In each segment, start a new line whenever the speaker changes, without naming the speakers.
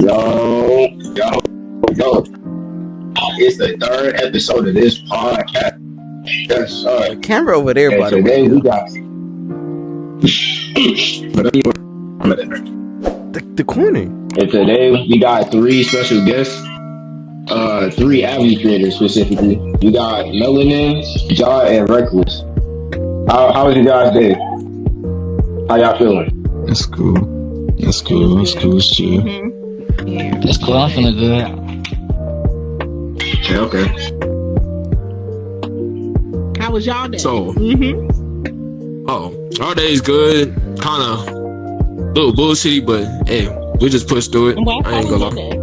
Yo. It's the third episode of this podcast. Yes, sir.
The camera over there, by the way.
Today we got
the corner.
And today we got three special guests. Three Abby creators specifically. We got Melanin, Jaw, and Reckless. How was your guys' day? How y'all feeling?
That's cool. It's chill.
Mm-hmm. Yeah.
That's cool. I'm feeling good.
Okay.
How was y'all day?
So,
Mm-hmm.
our day's good. Kind of a little bullshitty, but hey, we just pushed through it.
Well,
I ain't gonna lie.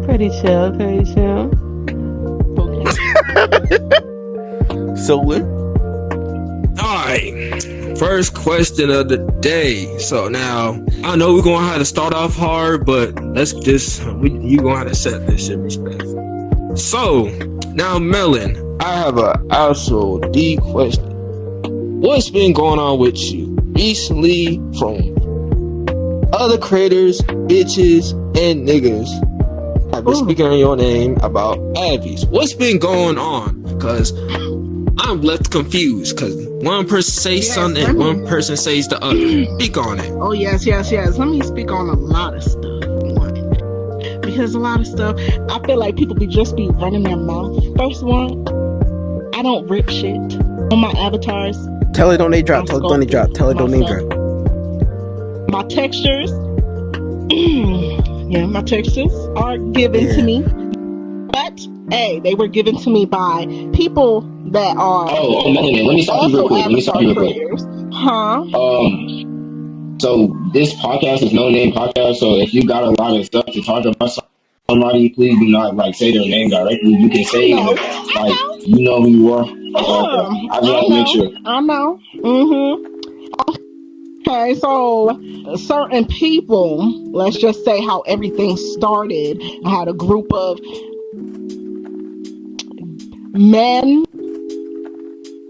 Pretty chill.
Solar.
Alright. First question of the day. So now, I know we're gonna have to start off hard, but you gonna have to set this shit respectful. So, now Melon, I have a actual deep question. What's been going on with you recently from other creators, bitches, and niggas? I've been speaking on your name about Abby's. What's been going on? Because I'm left confused. Because one person says something and one person says the other. Speak on it.
Oh, yes. Let me speak on a lot of stuff. Because a lot of stuff, I feel like people be running their mouth. First one, I don't rip shit on my avatars.
Tell it don't name drop. Tell it don't name drop.
My textures, my textures are given to me. But, hey, they were given to me by people that are
let me stop you real quick.
Huh?
So this podcast is no name podcast. So if you got a lot of stuff to talk about somebody, please do not say their name directly. You can say you know who you are. I just have to make sure.
I know. Okay, so certain people, let's just say how everything started. I had a group of men,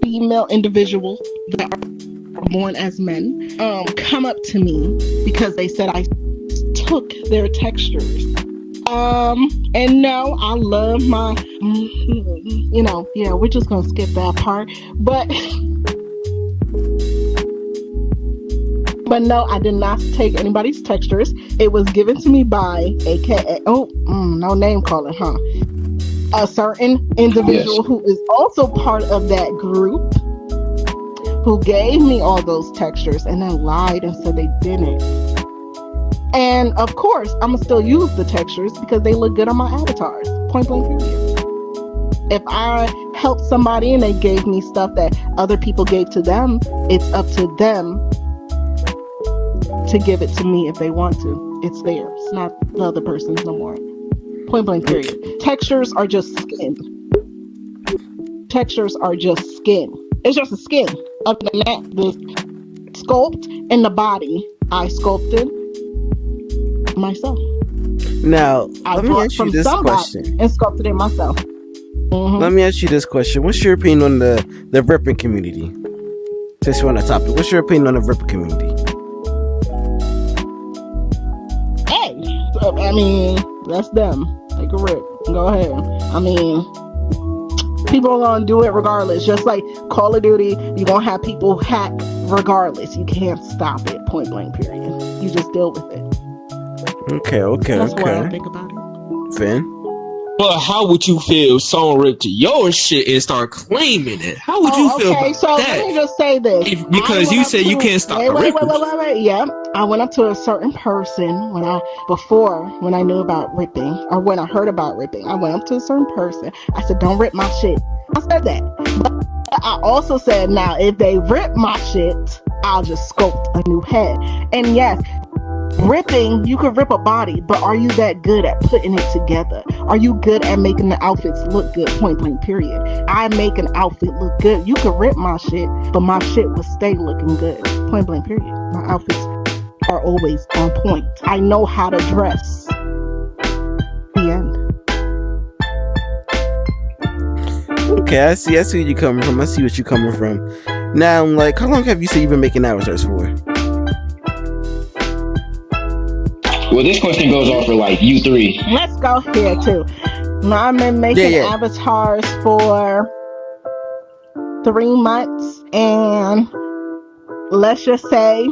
female individuals that are born as men, come up to me because they said I took their textures. And no, I love my, we're just gonna skip that part. But no, I did not take anybody's textures. It was given to me by AKA, no name calling, huh? A certain individual who is also part of that group, who gave me all those textures and then lied and said they didn't. And of course, I'm gonna still use the textures because they look good on my avatars. Point blank period. If I helped somebody and they gave me stuff that other people gave to them, it's up to them to give it to me if they want to. It's theirs, it's not the other person's no more. Point blank period. Textures are just skin. Textures are just skin. It's just a skin. Other than that, the sculpt and the body, I sculpted myself.
Now, let me ask you this question.
And sculpted it myself.
Let me ask you this question. What's your opinion on the ripping community? Since we're on the topic, what's your opinion on the ripping community?
Hey, I mean, that's them. Take a rip. Go ahead. I mean, people are gonna do it regardless. Just like Call of Duty, you're gonna have people hack regardless. You can't stop it. Point blank period. You just deal with it.
Okay.
That's what I think about it.
Finn?
But how would you feel if someone ripped your shit and start claiming it? How would you feel about
so
that?
Let me just say this.
Because you said you can't stop
wait.
Yeah.
I went up to a certain person when I knew about ripping, or when I heard about ripping. I went up to a certain person. I said, don't rip my shit. I said that. But I also said, now, if they rip my shit, I'll just sculpt a new head. And yes, ripping, you could rip a body, but are you that good at putting it together? Are you good at making the outfits look good? Point blank period. I make an outfit look good. You could rip my shit, but my shit will stay looking good. Point blank period. My outfits are always on point. I know how to dress. The end.
Okay, I see where you're coming from. I see what you're coming from. Now, how long have you said you've been making avatars for?
Well, this question goes on for like you three.
Let's go here too. Now, I've been making avatars for 3 months, and let's just say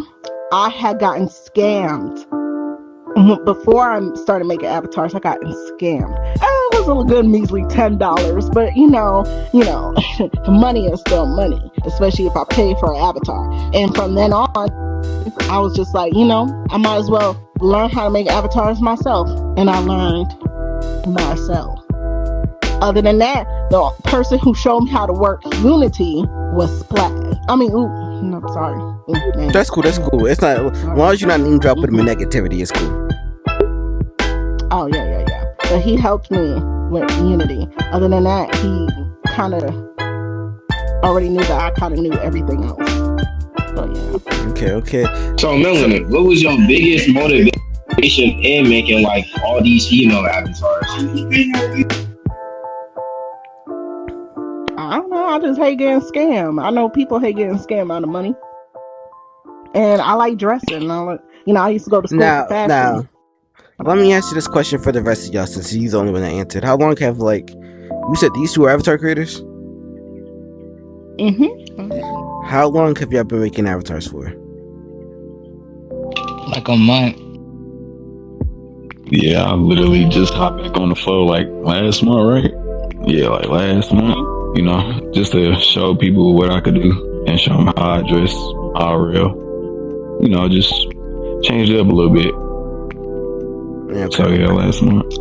I had gotten scammed. Before I started making avatars, I got scammed. It was a good measly $10, but you know, money is still money, especially if I pay for an avatar. And from then on, I was just like, I might as well learn how to make avatars myself, and I learned myself. Other than that, the person who showed me how to work Unity was Splat. Sorry.
That's cool. It's not, as long as you're not name dropping them in negativity, it's cool.
Oh, yeah. But he helped me with Unity. Other than that, he kind of already knew that I kind of knew everything else. So, yeah.
Okay.
So, Melanin, what was your biggest motivation in making, like, all these female avatars?
I don't know. I just hate getting scammed. I know people hate getting scammed out of money. And I like dressing. I used to go to school for fashion.
Now, let me ask you this question for the rest of y'all, since he's the only one that answered. How long have, you said these two are avatar creators?
Mm-hmm.
How long have y'all been making avatars for?
Like a month.
Yeah, I literally just hopped back on the flow last month, right? Yeah, last month, just to show people what I could do and show them how I dress, how real. Just changed it up a little bit.
Yeah,
so yeah, last month.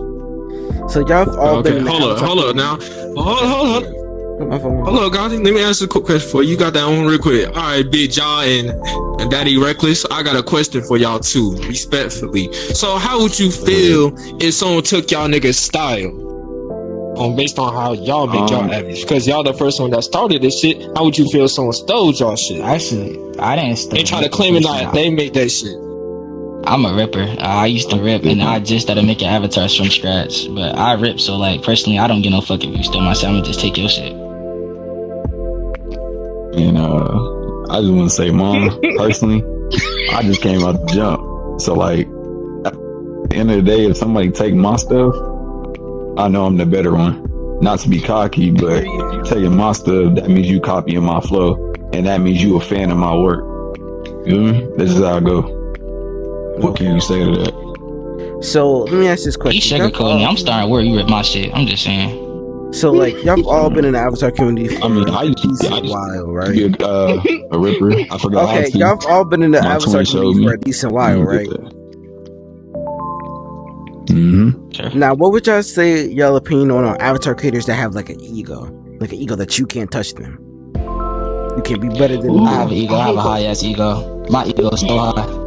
So y'all have all been.
Hold up now. Hold on, guys. Let me ask a quick question for you. You got that one real quick. All right, Big Jaw and Daddy Reckless. I got a question for y'all too, respectfully. So, how would you feel if someone took y'all niggas' style, based on how y'all make y'all average? Because y'all the first one that started this shit. How would you feel if someone stole y'all shit?
Actually, I didn't steal.
They try to claim it like they make that shit.
I'm a ripper. I used to rip, and I just started making avatars from scratch. But I rip, so personally, I don't give no fuck if you steal my shit. I'm gonna just take your shit.
And I just want to say, Mom, personally, I just came out the jump. So at the end of the day, if somebody take my stuff, I know I'm the better one. Not to be cocky, but taking my stuff, that means you copying my flow, and that means you a fan of my work. You feel me? This is how I go. What can you say to that?
So let me ask this question.
You sugarcoat me. I'm starting where you rip my shit. I'm just saying.
So y'all all been in the avatar community for
I used to
a while, right?
Be a ripper. I forgot.
Okay, y'all all been in the avatar community for a decent while, right?
Mm-hmm.
Sure.
Now, what would y'all say y'all opinion on avatar creators that have an ego that you can't touch them? You can't be better than me.
I have an ego. I have a high ass ego. My ego is so high.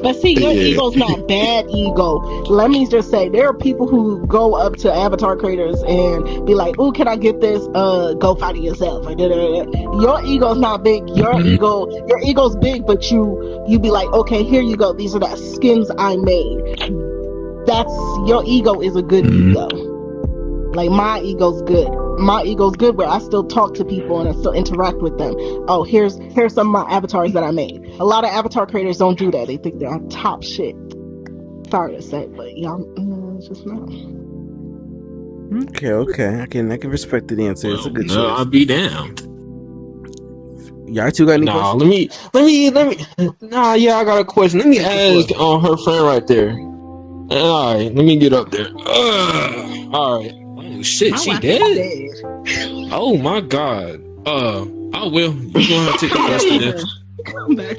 But see, your ego's not bad ego. Let me just say, there are people who go up to avatar creators and be like, "Oh, can I get this? Go fight it yourself." Your ego's not big. Your ego's big, but you be like, "Okay, here you go. These are the skins I made." That's your ego is a good ego. My ego's good. My ego's good where I still talk to people and I still interact with them. Oh, here's some of my avatars that I made. A lot of avatar creators don't do that. They think they're on top shit. Sorry to say, but y'all, it's just not.
Okay. I can respect the answer. It's a good choice.
I'll be damned.
Y'all two got any questions?
Let me. Nah, yeah, I got a question. Let me ask her friend right there. All right, let me get up there. All right. Oh shit, she dead? Oh my god. I will. You gonna have to take the question then.
Come back.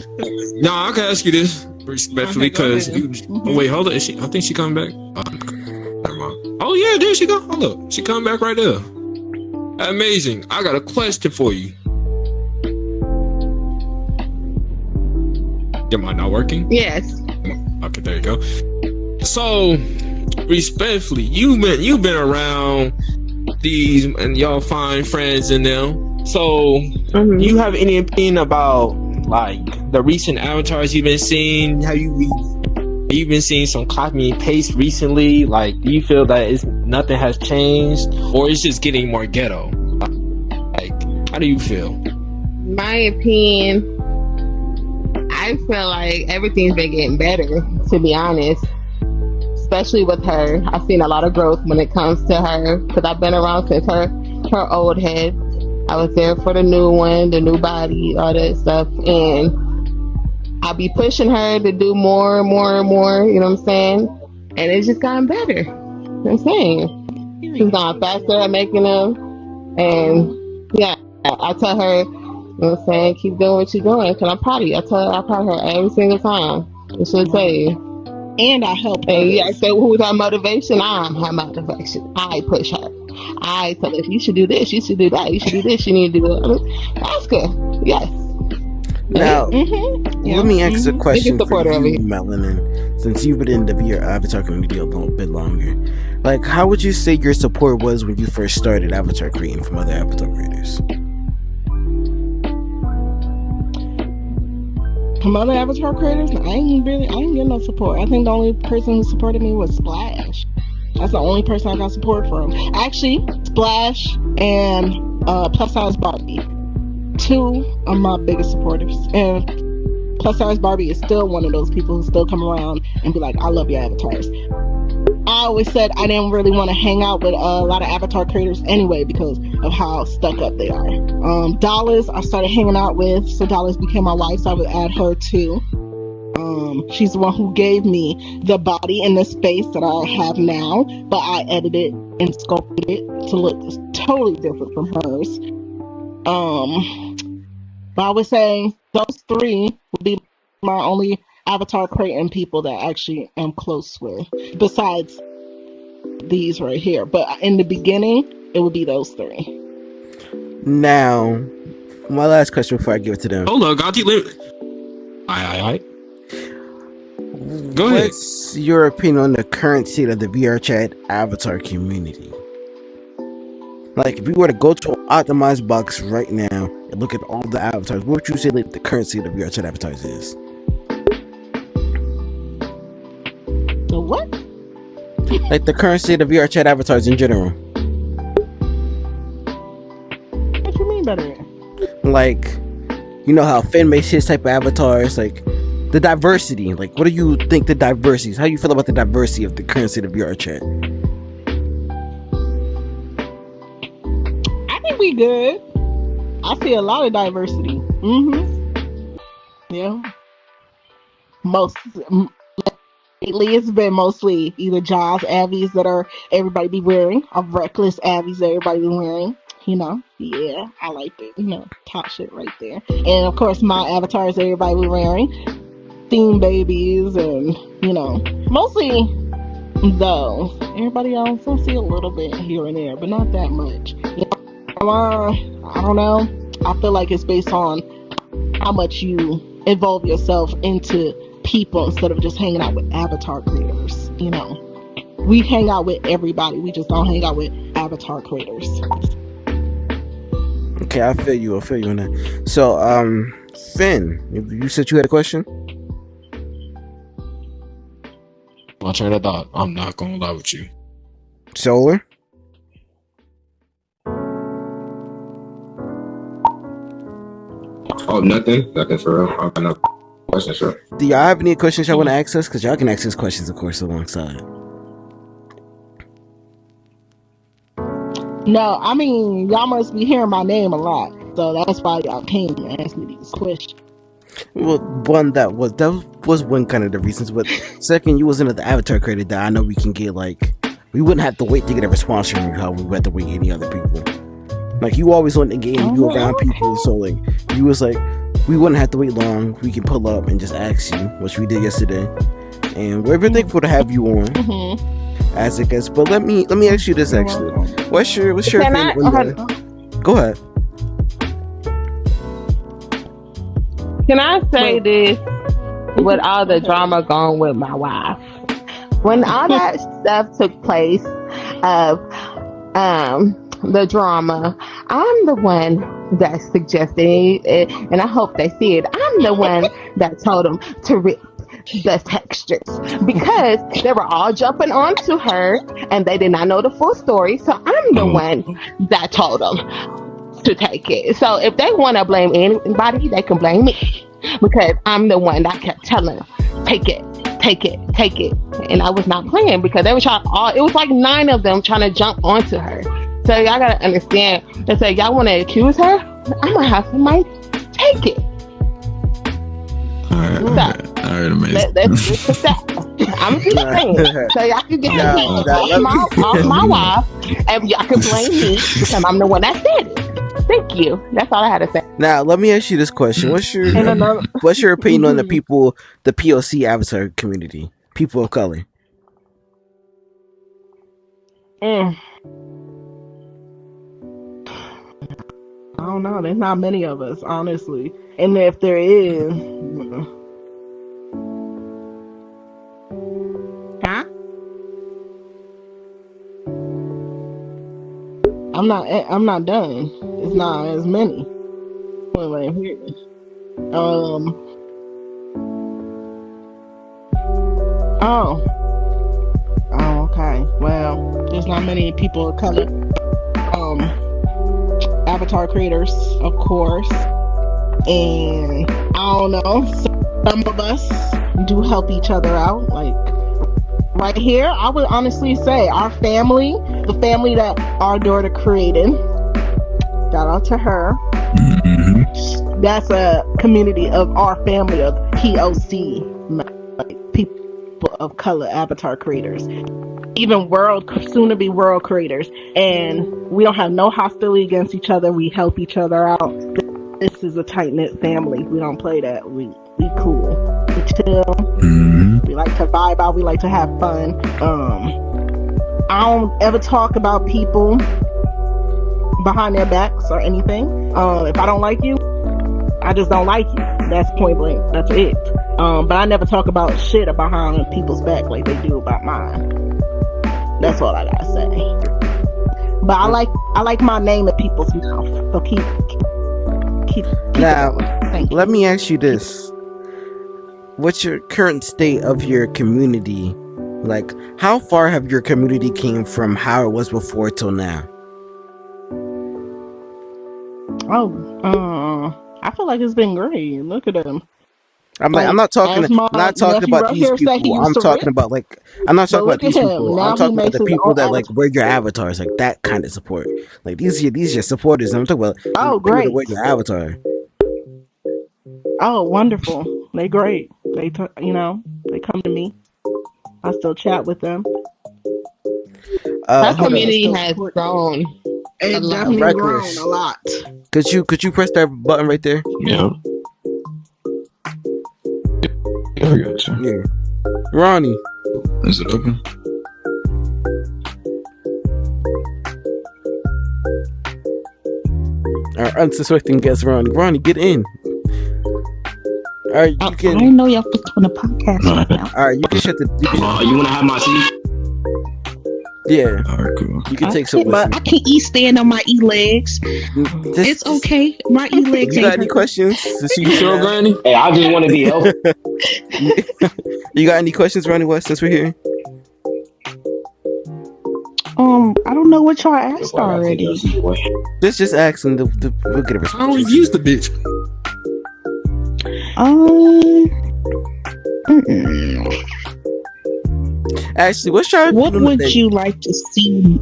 Nah, I can ask you this respectfully because wait, hold on. I think she coming back. Never mind. Oh yeah, there she go. Hold up, she coming back right there. Amazing. I got a question for you. Your mic not working?
Yes.
Okay, there you go. So, respectfully, you've been around these and y'all find friends in them. So, you have any opinion about the recent avatars you've been seeing? Have you been seeing some copy and paste recently? Do you feel that nothing has changed, or it's just getting more ghetto? How do you feel?
My opinion, I I feel like everything's been getting better, to be honest. Especially with her, I've seen a lot of growth when it comes to her because I've been around since her old head. I was there for the new one, the new body, all that stuff, and I'll be pushing her to do more and more and more. You know what I'm saying? And it's just gotten better. You know what I'm saying? She's gone faster at making them, and yeah, I tell her, you know what I'm saying, keep doing what you're doing because I'm proud of you. I proud of her every single time. And she'll tell you.
And I help.
And yeah, so who's our motivation? I'm her motivation. I push her. I tell her, you should do this, you should do that, you should do this, you need to do that. Ask her. Yes.
Now, let me ask a question for you, Melanin. Since you've been in the VR Avatar community a little bit longer, like, how would you say your support was when you first started Avatar creating from other Avatar creators?
From other Avatar creators, I ain't getting no support. I think the only person who supported me was Splash. That's the only person I got support from. Actually, Splash and Plus Size Barbie. Two of my biggest supporters. And Plus Size Barbie is still one of those people who still come around and be like, I love your avatars. I always said I didn't really want to hang out with a lot of Avatar creators anyway because of how stuck up they are. Dollars I started hanging out with, so Dollars became my wife, so I would add her too. She's the one who gave me the body and the space that I have now, but I edited and sculpted it to look totally different from hers. But I would say those three would be my only Avatar creating people that actually am close with, besides these right here. But in the beginning, it would be those three.
Now, my last question before I give it to them.
Hold on, Gotti. Aye. Go ahead.
What's your opinion on the current state of the Vrchat Avatar community? Like, if we were to go to an optimized box right now and look at all the avatars, what would you say like the current state of Vrchat avatars is?
The what?
Like the current state of Vrchat avatars in general.
What you mean by that?
Like, you know how Finn makes his type of avatars, like the diversity. Like, what do you think the diversity is? How do you feel about the diversity of the current state of Vrchat?
I think we good. I see a lot of diversity. Yeah. Lately, it's been mostly either Jaws Avies that are everybody be wearing, or Reckless Avies that everybody be wearing. You know, yeah, I like that. You know, top shit right there. And of course, my avatars everybody be wearing, theme babies, and you know, mostly those. Everybody else, I see a little bit here and there, but not that much. You know, I don't know. I feel like it's based on how much you involve yourself into people instead of just hanging out with Avatar creators. You know, we hang out with everybody. We just don't hang out with Avatar creators.
Okay, I feel you on that. So, Finn, you said you had a question?
I'll try that out. I'm not gonna lie with you.
Solar?
Oh, nothing for real. I got no questions, sure.
Do y'all have any questions y'all want to ask us? Because y'all can ask us questions, of course, alongside.
No, I mean, y'all must be hearing my name a lot. So that's why y'all came and asked me these questions.
Well, one, that was one kind of the reasons. But second, you wasn't the Avatar creator that I know we can get, like, we wouldn't have to wait to get a response from you how we would have to wait any other people. Like, you always want to get you around people, so like, you was like, we wouldn't have to wait long. We can pull up and just ask you, which we did yesterday. And we're very thankful to have you on as a guest. But let me ask you this actually. What's your opinion? Go ahead.
Can I say this with all the drama going with my wife? When all that stuff took place of the drama, I'm the one that suggested it, and I hope they see it. I'm the one that told them to rip the textures because they were all jumping onto her and they did not know the full story. So I'm the one that told them to take it. So if they want to blame anybody, they can blame me. because I'm the one that kept telling her, take it, take it, take it. And I was not playing because they were trying it was like 9 of them trying to jump onto her. So y'all gotta understand. They say y'all wanna accuse her? I'm gonna have somebody take it.
Alright, amazing.
Let's put that. I'm just saying. So y'all can get off my wife and y'all can blame me because I'm the one that said it. Thank you. That's all I had to say.
Now, let me ask you this question: what's your opinion on the POC avatar community, people of color?
I don't know. There's not many of us, honestly. And if there is,
Huh?
I'm not done. It's not as many. Right here. Okay. Well, there's not many people of color. Avatar creators, of course. And I don't know, some of us do help each other out. Like right here, I would honestly say our family, the family that our daughter created, shout out to her. Mm-hmm. That's a community of our family of POC, like people of color avatar creators. Even soon to be world creators. And we don't have no hostility against each other. We help each other out. This is a tight-knit family. We don't play that. We cool. We chill. Mm-hmm. We like to vibe out. We like to have fun. I don't ever talk about people behind their backs or anything. If I don't like you, I just don't like you. That's point blank. That's it. But I never talk about shit behind people's back like they do about mine. That's all I gotta say. But I like my name in people's mouth. So keep
now, let me ask you this. What's your current state of your community? Like, how far have your community came from how it was before till now?
I feel like it's been great. Look at them.
I'm not talking about these people. I'm talking about these people. I'm talking about the people that like wear your avatars, like that kind of support. Like these are your supporters. I'm talking about
great.
That wear your avatar.
Oh, wonderful. They great. They come to me. I still chat with them.
That community has grown.
It's definitely grown a lot.
Could you press that button right there?
Yeah. I got you.
Yeah. Ronnie.
Is it open?
Our unsuspecting guest, Ronnie. Ronnie, get in. All right, you can.
I didn't know y'all was doing a podcast right now.
All right, you can shut the.
You want to have my seat?
Yeah.
All right, cool.
You can take some.
I can stand on my legs. It's okay. My legs.
You got any questions?
You sure, Granny?
Hey, I just want to be helpful.
You got any questions, Ronnie West, since we're here?
I don't know what y'all asked already.
Just ask and we'll get a response.
I don't use the bitch.
Actually, what
would you like to see?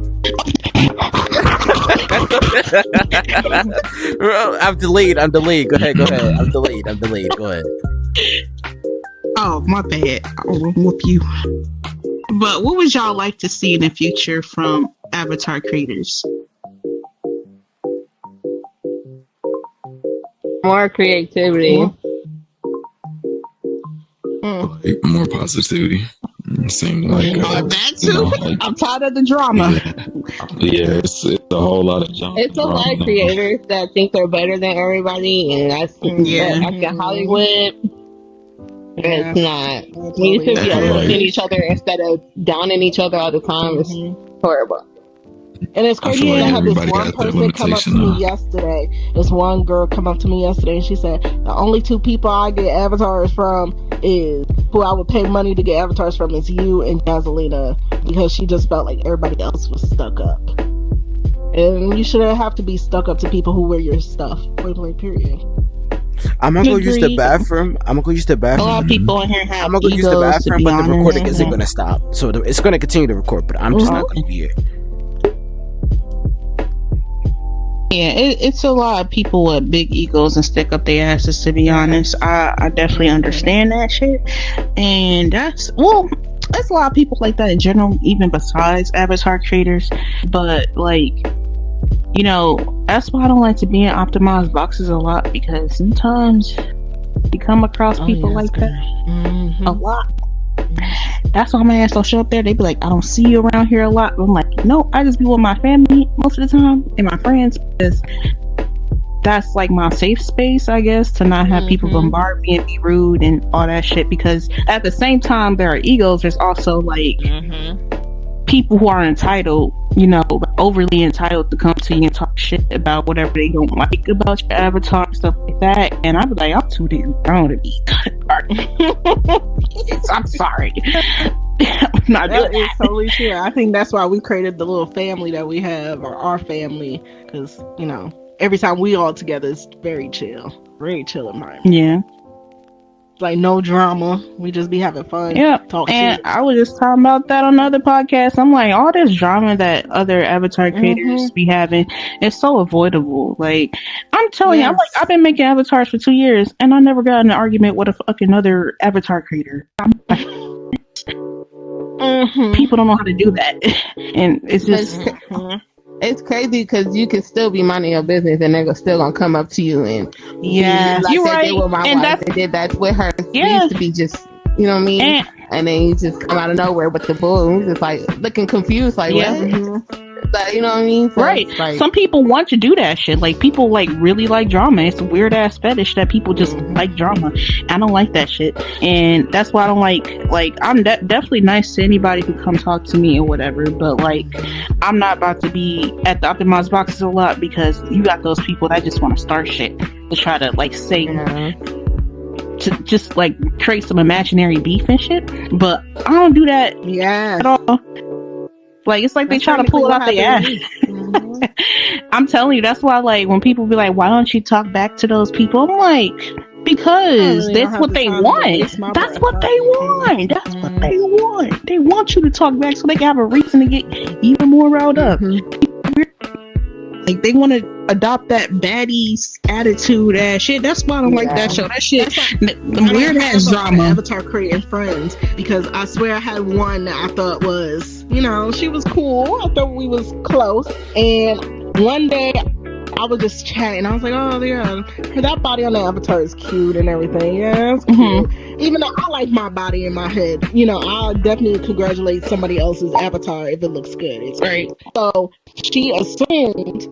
I'm delayed. Go ahead. I'm delayed. Go ahead.
Oh, my bad. I'll whoop you. But what would y'all like to see in the future from avatar creators?
More creativity.
Like, more positivity. Same like
that too. I'm tired of the drama.
Yeah, it's a whole lot of junk.
It's a lot of creators that think they're better than everybody, and that's like Hollywood. It's not. We should be uplifting each other instead of downing each other all the time. It's horrible.
And it's crazy that I had this one person come up to me yesterday. This one girl come up to me yesterday and she said, the only 2 people I get avatars from is who I would pay money to get avatars from is you and Gasolina, because she just felt like everybody else was stuck up. And you shouldn't have to be stuck up to people who wear your stuff. Point blank, period.
I'm gonna go use the
Agreed.
bathroom. I'm gonna go use the
A
bathroom.
lot of people in here have
I'm gonna go use the
egos, to
bathroom,
be
but the recording
honest.
isn't gonna stop. So it's gonna continue to record, but I'm just not gonna be here.
Yeah, it's a lot of people with big egos and stick up their asses, to be honest. I definitely understand that shit. And that's a lot of people like that in general, even besides avatar creators. But like, you know, that's why I don't like to be in optimized boxes a lot, because sometimes you come across people like that a lot. That's why my ass don't show up there. They be like, I don't see you around here a lot. I'm like, no, I just be with my family most of the time and my friends, because that's like my safe space, I guess, to not have people bombard me and be rude and all that shit. Because at the same time, there are egos. There's also like people who are entitled, you know, overly entitled to come to you and talk shit about whatever they don't like about your avatar and stuff like that. And I'd be like, I'm too damn grown to be I'm sorry. I'm not doing
That is totally true. I think that's why we created the little family that we have, or our family, because, you know, every time we all together, it's very chill environment.
Yeah.
Like no drama. We just be having fun.
Yeah,
Talk
and
shit.
I was just talking about that on another podcast. I'm like, all this drama that other avatar creators be having is so avoidable. Like, I'm telling you, I've been making avatars for 2 years, and I never got in an argument with a fucking other avatar creator. People don't know how to do that, and it's just.
It's crazy because you can still be minding your business and they're still gonna come up to you and like
you're
they
right.
did with my
And
wife. They did that with her.
Yeah.
They used to be just, you know what I mean? And then you just come out of nowhere with the bull and just like looking confused, like what? Like, you know what I mean? So
right.
like,
some people want to do that shit. Like, people like really like drama. It's a weird ass fetish that people just like drama. I don't like that shit, and that's why I don't like I'm definitely nice to anybody who come talk to me or whatever, but like I'm not about to be at the optimized boxes a lot, because you got those people that just want to start shit to try to like say to just like create some imaginary beef and shit. But I don't do that at all. Like, it's like they try to pull it out their ass. I'm telling you, that's why, like, when people be like, why don't you talk back to those people? I'm like, because that's what they want. That's what they want. That's what they want. They want you to talk back so they can have a reason to get even more riled up. Like, they want to adopt that baddie attitude ass shit. That's why I don't like that show. That shit, the weird ass drama.
Avatar creating friends, because I swear I had one that I thought was, you know, she was cool. I thought we was close, and one day I was just chatting. I was like, oh yeah, that body on the avatar is cute and everything. Yeah, it's cute. Even though I like my body in my head, you know, I'll definitely congratulate somebody else's avatar if it looks good. It's great. So she assumed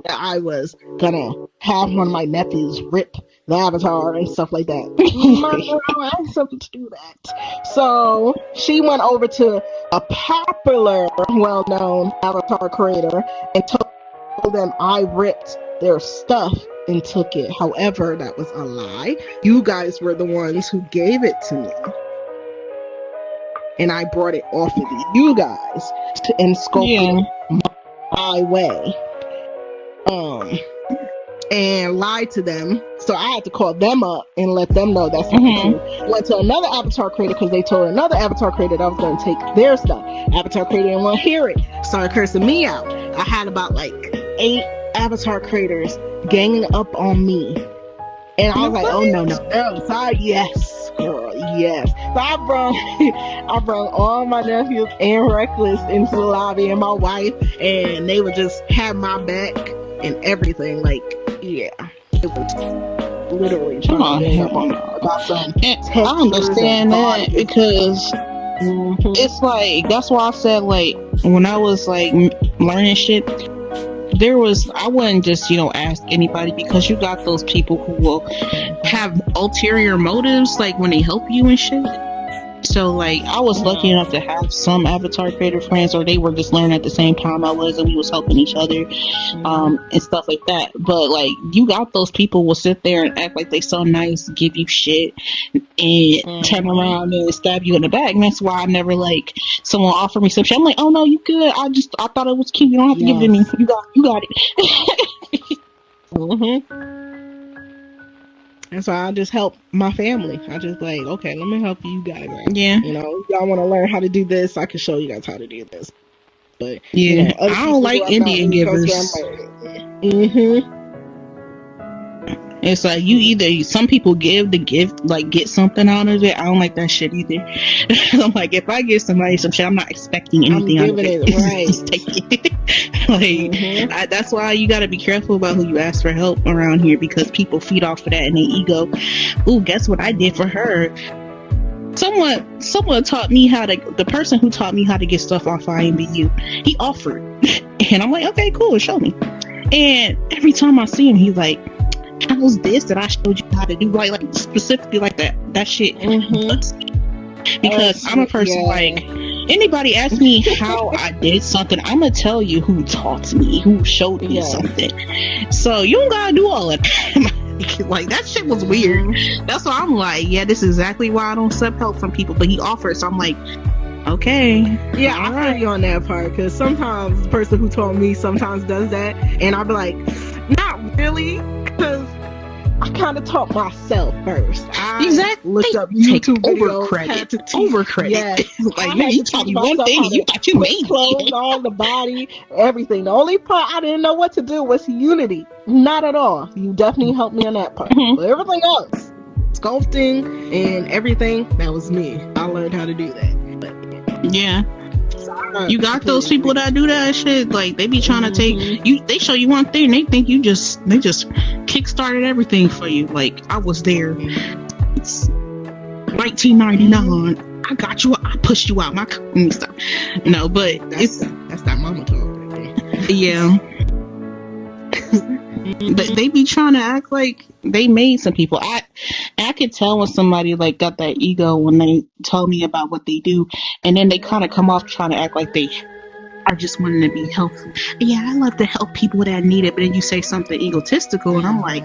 that I was gonna have one of my nephews rip the avatar and stuff like that. I had something to do that. So she went over to a popular, well-known avatar creator and told them I ripped their stuff and took it. However, that was a lie. You guys were the ones who gave it to me, and I brought it off of you guys and sculpted my way. And lied to them, so I had to call them up and let them know that's not true. Went to another avatar creator because they told another avatar creator that I was going to take their stuff. Avatar creator didn't want to hear it, started cursing me out. I had about like 8 avatar creators ganging up on me, and I was like, oh no, sorry, yes, girl, yes. So I brought all my nephews and Reckless into the lobby, and my wife, and they would just have my back and everything. Like, yeah, it was literally trying to hang up on about some.
I understand that, because it's like, that's why I said, like, when I was like learning shit, I wouldn't just, you know, ask anybody, because you got those people who will have ulterior motives, like when they help you and shit. So like, I was lucky enough to have some avatar creator friends, or they were just learning at the same time I was, and we was helping each other, and stuff like that. But like, you got those people will sit there and act like they so nice, give you shit, and turn around and stab you in the back. And that's why I never, like, someone offered me some shit, I'm like, oh no, you good. I thought it was cute. You don't have to give it to me. You got it.
And so I just help my family. I just like, okay, let me help you guys out.
Yeah.
You know, y'all want to learn how to do this, I can show you guys how to do this. But
Yeah.
you know, other
I don't like
people who are not
Indian
in culture,
givers.
I'm like,
It's like you either some people give the gift, like get something out of it. I don't like that shit either. I'm like, if I give somebody some shit, I'm not expecting anything out of
giving
it.
it, right.
Just take it. Like that's why you got to be careful about who you ask for help around here, because people feed off of that in their ego. Ooh, guess what I did for her? Someone taught me how to. The person who taught me how to get stuff off IMBU, he offered, and I'm like, okay, cool, show me. And every time I see him, he's like, how's this that I showed you how to do, like specifically like that shit. Because I'm a person like, anybody ask me how I did something, I'm gonna tell you who taught me, who showed me something. So you don't gotta do all of that. Like that shit was weird. That's why I'm like, yeah, this is exactly why I don't accept help from people. But he offered, so I'm like, okay,
yeah, I feel you on that part, because sometimes the person who taught me sometimes does that, and I'll be like, not really, because I kind of taught myself first. I looked up YouTube videos.
Over credit.
Yes.
Like, man, you taught me one thing, you thought you made
clothes on the body, everything. The only part I didn't know what to do was Unity. Not at all. You definitely helped me on that part. But everything else, sculpting and everything, that was me. I learned how to do that. But,
yeah. You got those people that do that shit, like they be trying to take you, they show you one thing, they think they just kickstarted everything for you. Like, I was there, it's 1999, I got you, I pushed you out my stuff, you know. But that's that mama talk right there. Yeah. They be trying to act like they made some people. I could tell when somebody like got that ego when they tell me about what they do, and then they kind of come off trying to act like they are just wanting to be helpful. Yeah, I love to help people that need it, but then you say something egotistical, and I'm like,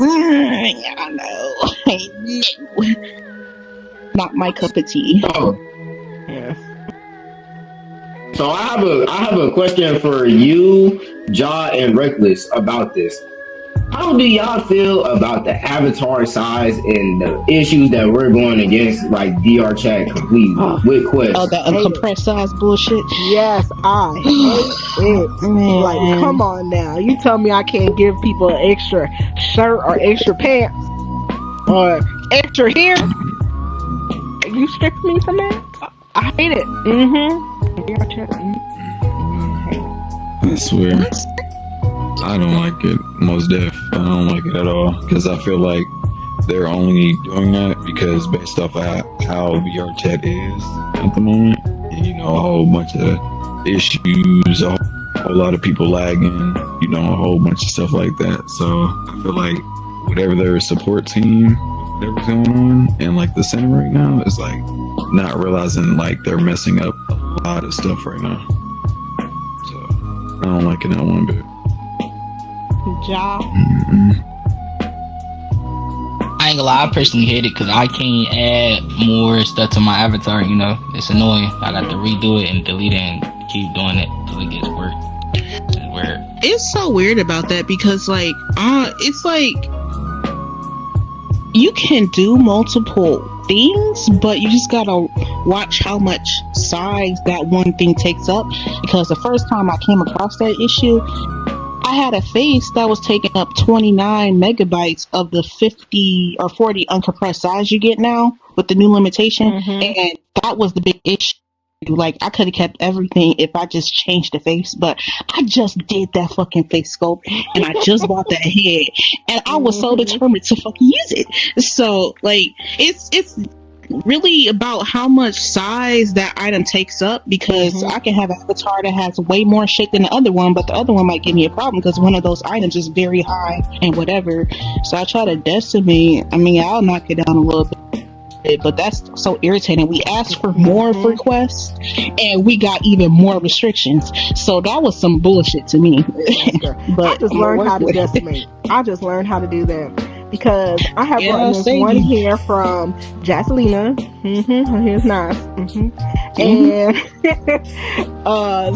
I know, not my cup of tea.
Oh. Yeah. So I have a question for you, Ja and Reckless, about this. How do y'all feel about the avatar size and the issues that we're going against, like Vrchat completely with Quest?
Oh, that uncompressed size bullshit.
Yes, I hate it.
Man.
Like, come on now. You tell me I can't give people an extra shirt or extra pants or extra hair? You strict me from that? I hate it.
I swear, I don't like it. Most def, I don't like it at all, because I feel like they're only doing that because based off of how Vrchat is at the moment, and, you know, a whole bunch of issues, a whole lot of people lagging, you know, a whole bunch of stuff like that. So I feel like whatever their support team, whatever's going on, and like the center right now is like not realizing like they're messing up a lot of stuff right now. So I don't like it not one bit.
Ja.
I ain't gonna lie, I personally hate it because I can't add more stuff to my avatar, you know. It's annoying. I got to redo it and delete it and keep doing it till it gets work. It's weird.
It's so weird about that because like it's like you can do multiple things, but you just gotta watch how much size that one thing takes up, because the first time I came across that issue, I had a face that was taking up 29 megabytes of the 50 or 40 uncompressed size you get now with the new limitation, and that was the big issue. Like, I could have kept everything if I just changed the face, but I just did that fucking face sculpt and I just bought that head and I was so determined to fucking use it. So like, it's really about how much size that item takes up, because I can have an avatar that has way more shit than the other one, but the other one might give me a problem because one of those items is very high and whatever. So I try to decimate. I mean, I'll knock it down a little bit, but that's so irritating. We asked for more requests and we got even more restrictions. So that was some bullshit to me. But
I just learned how to decimate. I just learned how to do that. Because I have gotten this one here from Jacelina. Her hair's nice. And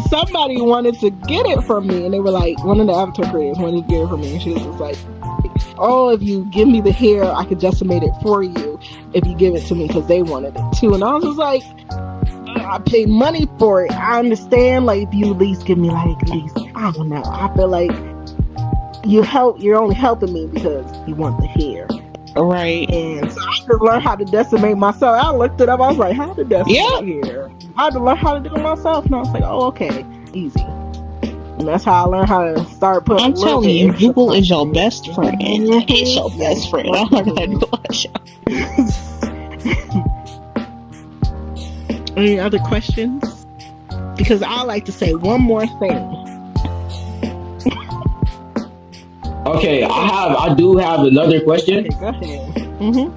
somebody wanted to get it from me, and they were like, one of the avatar creators wanted to get it from me, and she was just like, oh, if you give me the hair, I could decimate it for you if you give it to me because they wanted it too. And I was just like, I paid money for it. I understand, like, if you at least give me like, at least, I don't know. I feel like you're only helping me because you want the hair.
Right.
And so I had to learn how to decimate myself. I looked it up. I was like, how to decimate hair? I had to learn how to do it myself. And I was like, oh, okay, easy. And that's how I learned how to start putting.
I'm telling you, Google is your best friend. It's your best friend. I'm not gonna do it.
Any other questions? Because I like to say one more thing.
Okay, I do have another question.
Okay, go ahead.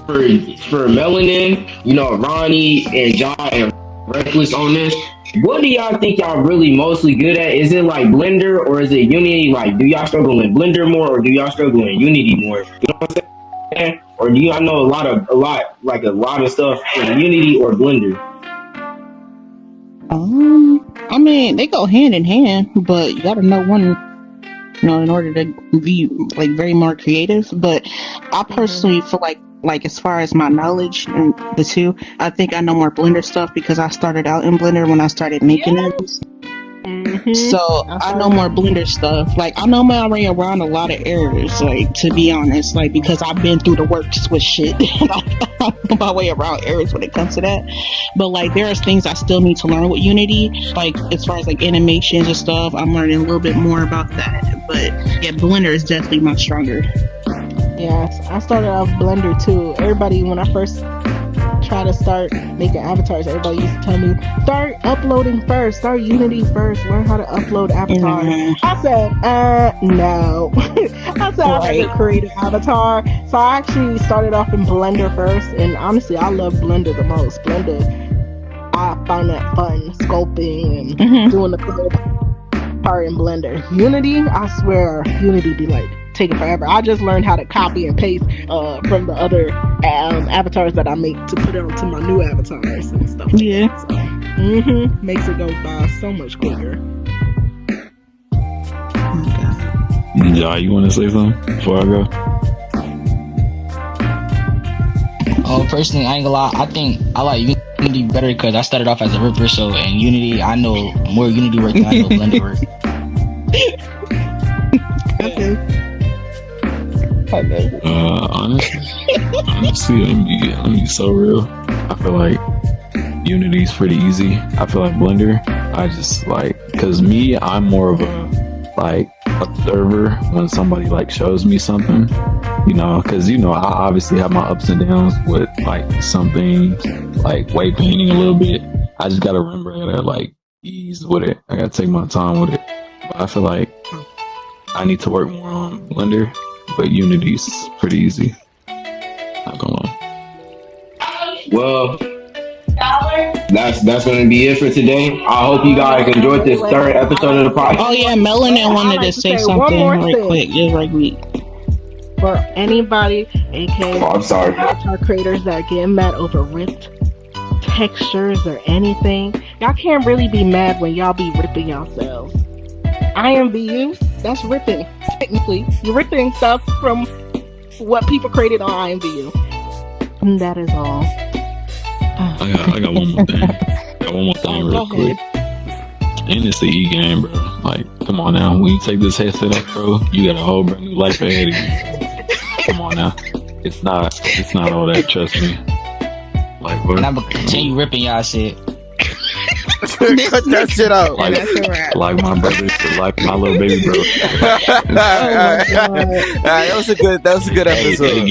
For Melanin, you know, Ronnie and John and Reckless on this. What do y'all think y'all really mostly good at? Is it like Blender or is it Unity? Like, do y'all struggle in Blender more or do y'all struggle in Unity more? You know what I'm saying? Or do y'all know a lot of stuff in Unity or Blender?
I mean, they go hand in hand, but you gotta know one, you know, in order to be like very more creative. But I personally feel like as far as my knowledge and the two, I think I know more Blender stuff because I started out in Blender when I started making it. So I know more Blender stuff. Like, I know my way around a lot of errors, like, to be honest, like, because I've been through the works with shit. I know my way around errors when it comes to that. But like, there are things I still need to learn with Unity, like as far as like animations and stuff. I'm learning a little bit more about that. But yeah, Blender is definitely much stronger.
Yes, I started off Blender too. Everybody, when I first tried to start making avatars, everybody used to tell me, start uploading first, start Unity first, learn how to upload avatars. I said, no. I said, I had to create an avatar. So I actually started off in Blender first, and honestly, I love Blender the most. Blender, I find that fun, sculpting and doing the code part in Blender. Unity, I swear, Unity be like, taking forever. I just learned how to copy and paste from the other avatars that I make to put it onto my new avatars and stuff.
Yeah.
So, makes it go by so much quicker.
Yeah, you want to say something before I go?
Oh, personally, I ain't gonna lie. I think I like Unity better because I started off as a ripper, so in Unity, I know more Unity work than I know Blender work.
Okay.
Honestly, I'm be so real. I feel like Unity's pretty easy. I feel like Blender, I just like, cause me, I'm more of a like observer when somebody like shows me something, you know, cause you know, I obviously have my ups and downs with like some things, like weight painting a little bit. I just gotta remember how to like ease with it. I gotta take my time with it. But I feel like I need to work more on Blender. But Unity's pretty easy. Not gonna lie.
Well, that's gonna be it for today. I hope you guys enjoyed this third episode of the podcast.
Oh yeah, Melanin wanted to say something right quick. Just right quick.
For anybody, aka
I'm sorry,
avatar creators that get mad over ripped textures or anything, y'all can't really be mad when y'all be ripping yourselves. IMVU, that's ripping. Technically, you're ripping stuff from what people created on IMVU. And that is all.
I got one more thing. Real quick. And it's the E game, bro. Like, come on now. When you take this headset off, bro, you got a whole brand new life ahead of you. Come on now. It's not all that, trust me. Like, bro.
And I'm gonna continue ripping y'all shit.
Cut that shit out.
Like my brother, like my little baby bro.
That was a good episode.